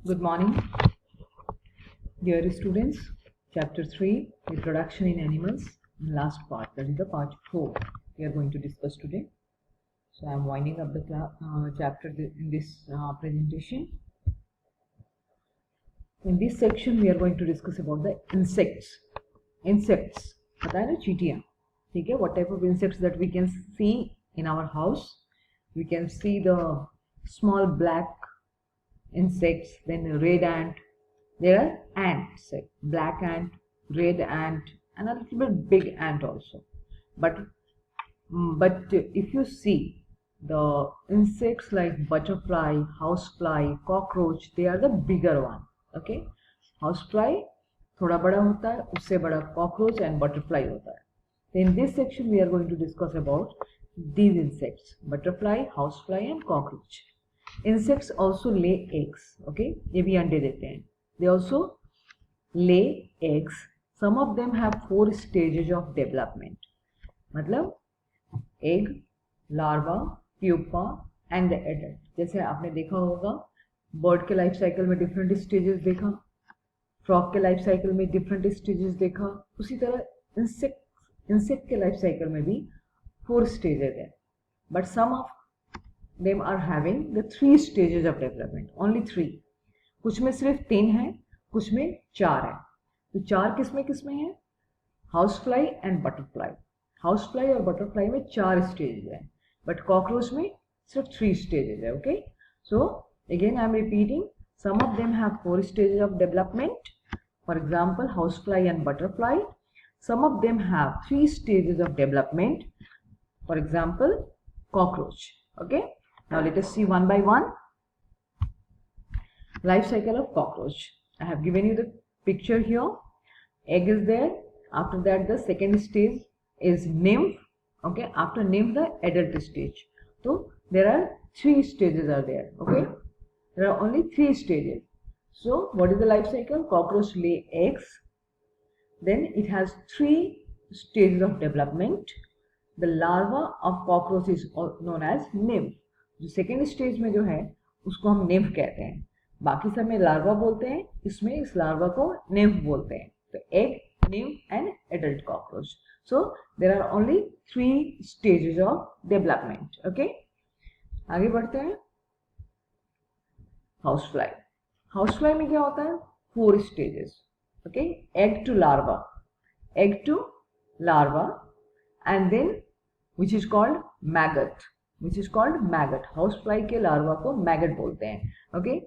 Good morning, dear students. Chapter 3, Reproduction in Animals, last part, that is the part 4 we are going to discuss today. So I am winding up the chapter in this presentation. In this section we are going to discuss about the insects. Insects, पता है ना, चींटियाँ, ठीक है? What type of insects that we can see in our house? We can see the small black insects, then red ant. There are ants, black ant, red ant, and a little bit big ant also. But if you see the insects like butterfly, housefly, cockroach, they are the bigger one. Okay, housefly थोड़ा बड़ा होता है, उससे बड़ा cockroach and butterfly होता है. In this section we are going to discuss about these insects: butterfly, housefly, and cockroach. Insects also lay eggs. Okay, ये भी अंडे देते हैं. They also lay eggs. Some of them have 4 stages of development. मतलब egg, larva, pupa and the adult. जैसे आपने देखा होगा बर्ड के लाइफ साइकिल में डिफरेंट स्टेजेस देखा, फ्रॉग के लाइफ साइकिल में डिफरेंट स्टेजेस देखा, उसी तरह इंसेक्ट के लाइफ साइकिल में भी 4 स्टेजेस है. But some of them are having the 3 stages of development, only 3. कुछ में सिर्फ 3 है, कुछ में 4 है. तो 4 किसमें है? Housefly and butterfly. हाउसफ्लाई और बटरफ्लाई में 4 स्टेजेस है, बट कॉकरोच में सिर्फ 3 स्टेजेस है. Okay, so again I am repeating, some of them have 4 stages of development. For example housefly and butterfly. Some of them have 3 stages of development. For example cockroach. Okay, now let us see one by one. Life cycle of cockroach. I have given you the picture here. Egg is there. After that the second stage is nymph. Okay, after nymph the adult stage. So there are 3 stages are there. Okay, there are only 3 stages. So what is the life cycle? Cockroach lay eggs. Then it has 3 stages of development. The larva of cockroach is known as nymph. जो second stage में जो है उसको हम nymph कहते हैं. बाकी सब में लार्वा बोलते हैं, इसमें इस लार्वा को nymph बोलते हैं. तो egg, nymph and adult cockroach. So there are only 3 stages of development. Okay, आगे बढ़ते हैं. हाउसफ्लाई. हाउसफ्लाई में क्या होता है? 4 stages. Okay, egg to larva, and then which is called maggot. Housefly के लार्वा को मैगट बोलते हैं. ओके,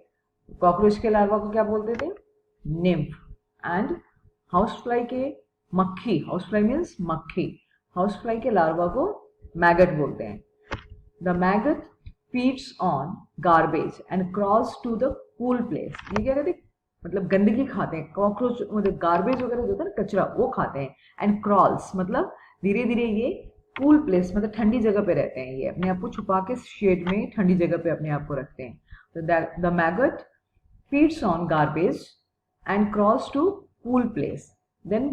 कॉकरोच के लार्वा को क्या बोलते थे? निम्फ. एंड हाउसफ्लाई के मक्खी, हाउसफ्लाई मीन्स मक्खी, हाउसफ्लाई के लार्वा को मैगट बोलते हैं. The maggot feeds on garbage and crawls to the cool place. ये क्या कहते हैं? मतलब गंदगी खाते हैं. कॉकरोच मतलब गार्बेज वगैरह जो होता है ना, कचरा, वो खाते हैं. एंड क्रॉल्स मतलब धीरे धीरे ये कूल प्लेस मतलब ठंडी जगह पे रहते हैं. ये अपने आप को छुपा के शेड में ठंडी जगह पे अपने आप को रखते हैं. तो the maggot feeds on garbage and crawls to cool place. Then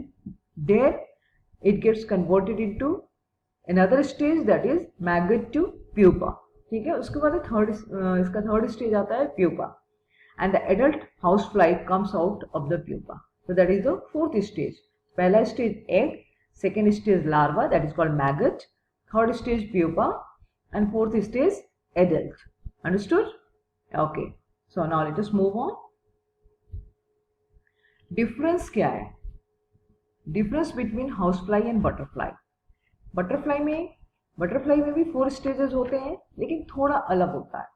there it gets converted into another stage, that is maggot to pupa. ठीक है, उसके बाद इसका थर्ड स्टेज आता है pupa. And the adult housefly comes out of the pupa. So that is the 4th stage. पहला stage egg, second stage larva, that is called maggot, third stage pupa, and 4th stage adult. Understood? Okay. So now let us move on. Difference क्या है? Difference between housefly and butterfly. Butterfly में भी 4 stages होते हैं, लेकिन थोड़ा अलग होता है.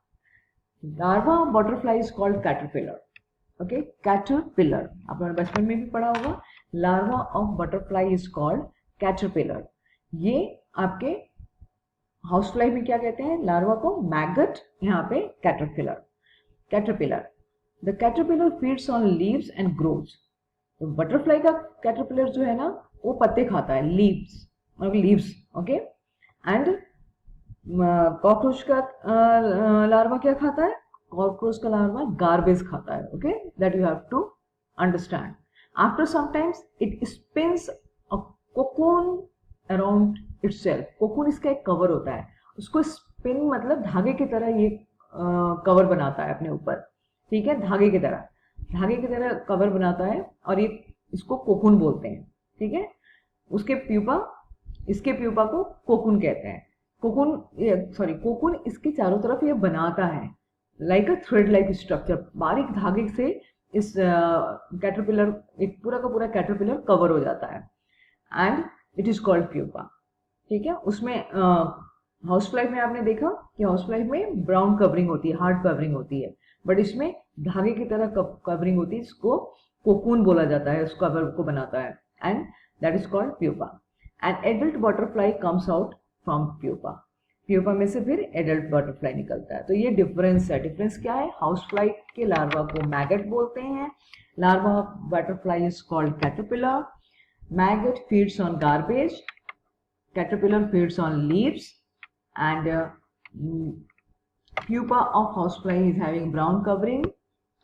Larva of butterfly is called caterpillar. Okay, caterpillar आपने बचपन में भी पढ़ा होगा. Larva of butterfly is called caterpillar. ये आपके हाउसफ्लाई में क्या कहते हैं? लार्वा को मैगट, यहाँ पे caterpillar. The caterpillar feeds on leaves and grows. तो बटरफ्लाई का कैटरपिलर जो है ना, वो पत्ते खाता है, लीव्स. ओके, एंड कॉकरोच का लार्वा क्या खाता है? कॉकरोच का लार्वा गार्बेज खाता है. Okay, that you have to understand. After sometimes it spins a cocoon around itself. Cocoon इसका एक कवर होता है, उसको स्पिन मतलब धागे की तरह ये कवर बनाता है अपने ऊपर. ठीक है, धागे की तरह कवर बनाता है और ये इसको कोकून बोलते हैं, ठीक है। इसके प्यूपा को कोकून कहते हैं। कोकून इसके चारों तरफ ये बनाता है लाइक अ थ्रेड लाइक स्ट्रक्चर, बारीक धागे से इस कैटरपिलर, एक पूरा का पूरा कैटरपिलर कवर हो जाता है and it is called pupa, ठीक है। उसमें हाउस फ्लाई में आपने देखा कि हाउस फ्लाई में ब्राउन कवरिंग होती है, हार्ड कवरिंग होती है, बट इसमें धागे की तरह कवरिंग होती है, इसको कोकून बोला जाता है, उस कवर को बनाता है and that is called pupa. And adult butterfly comes out from pupa, pupa में से फिर एडल्ट बटरफ्लाई निकलता है। तो ये डिफरेंस है। डिफरेंस क्या है? हाउस फ्लाई के लार्वा को मैगट बोलते हैं, larva of butterfly is called caterpillar, maggot feeds on garbage, caterpillar feeds on leaves, and pupa of housefly is having brown covering,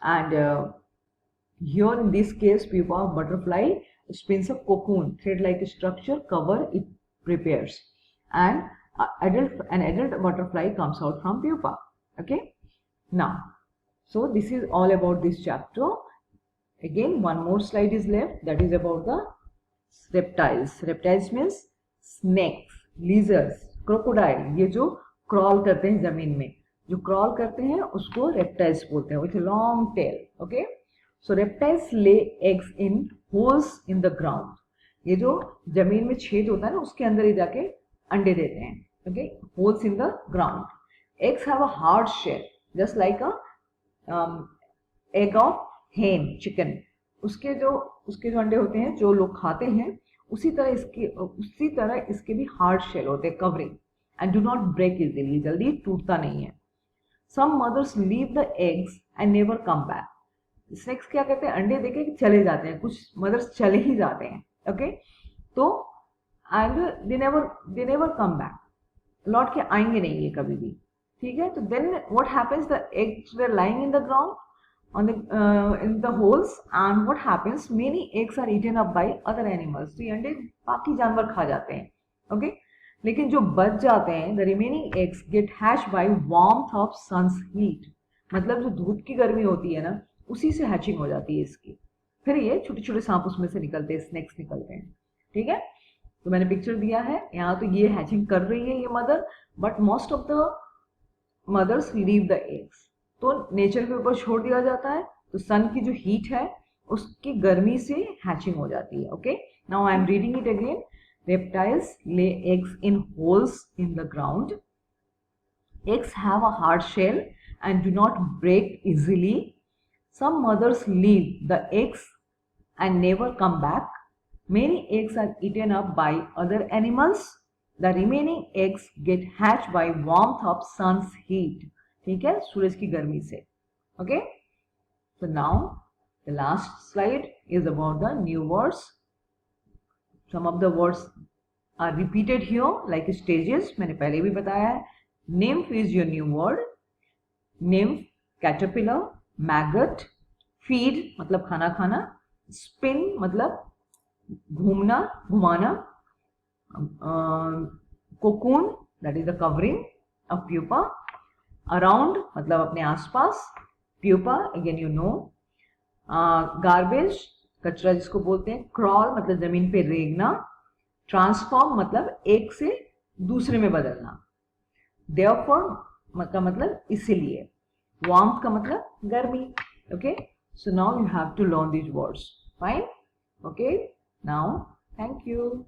and here in this case pupa of butterfly spins a cocoon, thread like structure cover it prepares, and an adult butterfly comes out from pupa. Okay, now so this is all about this chapter. Again one more slide is left, that is about the reptiles. Reptiles means snakes, lizards, crocodile, ये जो crawl करते हैं जमीन में, जो crawl करते हैं उसको रेप्टाइल्स बोलते हैं with long tail. Okay, so reptiles lay eggs in holes in the ground, ये जो जमीन में छेद होता है ना उसके अंदर ही जाके अंडे देते हैं। Okay, holes in the ground, eggs have a hard shell just like a egg of hen, chicken, उसके जो अंडे होते हैं जो लोग खाते हैं उसी तरह इसके भी हार्ड शेल होते हैं, covering, and do not break easily, जल्दी टूटता नहीं है। Some mothers leave the eggs and never come back, snakes क्या करते हैं, अंडे देके चले जाते हैं, कुछ मदर्स चले ही जाते हैं। ओके, तो and they never come back, लौट के आएंगे नहीं ये कभी भी, ठीक है। तो then what happens, the eggs were lying in the ground on the in the holes, and what happens, many eggs are eaten up by other animals, तो ये अंडे बाकी जानवर खा जाते हैं। ओके, लेकिन जो बच जाते हैं, the remaining eggs get hatched by warmth of sun's heat, मतलब जो धूप की गर्मी होती है ना उसी से हैचिंग हो जाती है इसकी, फिर ये छोटे छोटे सांप उसमें से निकलते हैं, स्नेक्स निकलते हैं, ठीक है। तो मैंने पिक्चर दिया है यहाँ, तो ये हैचिंग कर रही है ये mother, but most of the mothers leave the eggs, तो नेचर के ऊपर छोड़ दिया जाता है, तो सन की जो हीट है उसकी गर्मी से हैचिंग हो जाती है। Okay, now I am reading it again. Reptiles lay eggs in holes in the ground, eggs have a hard shell and do not break easily, some mothers leave the eggs and never come back, many eggs are eaten up by other animals, the remaining eggs get hatched by warmth of sun's heat, ठीक है, सूरज की गर्मी से। Okay, so now the last slide is about the new words. Some of the words are repeated here like stages, मैंने पहले भी बताया है। nymph is your new word, nymph, caterpillar, maggot, feed मतलब खाना खाना, spin मतलब घूमना घुमाना, cocoon that is the covering of pupa, around मतलब अपने आसपास, pupa again you know, garbage कचरा जिसको बोलते हैं, क्रॉल मतलब जमीन पे रेंगना, ट्रांसफॉर्म मतलब एक से दूसरे में बदलना, देयरफॉर का मतलब इसीलिए, वार्मथ का मतलब गर्मी। Okay, so now you have to learn these words, fine. Okay, now thank you.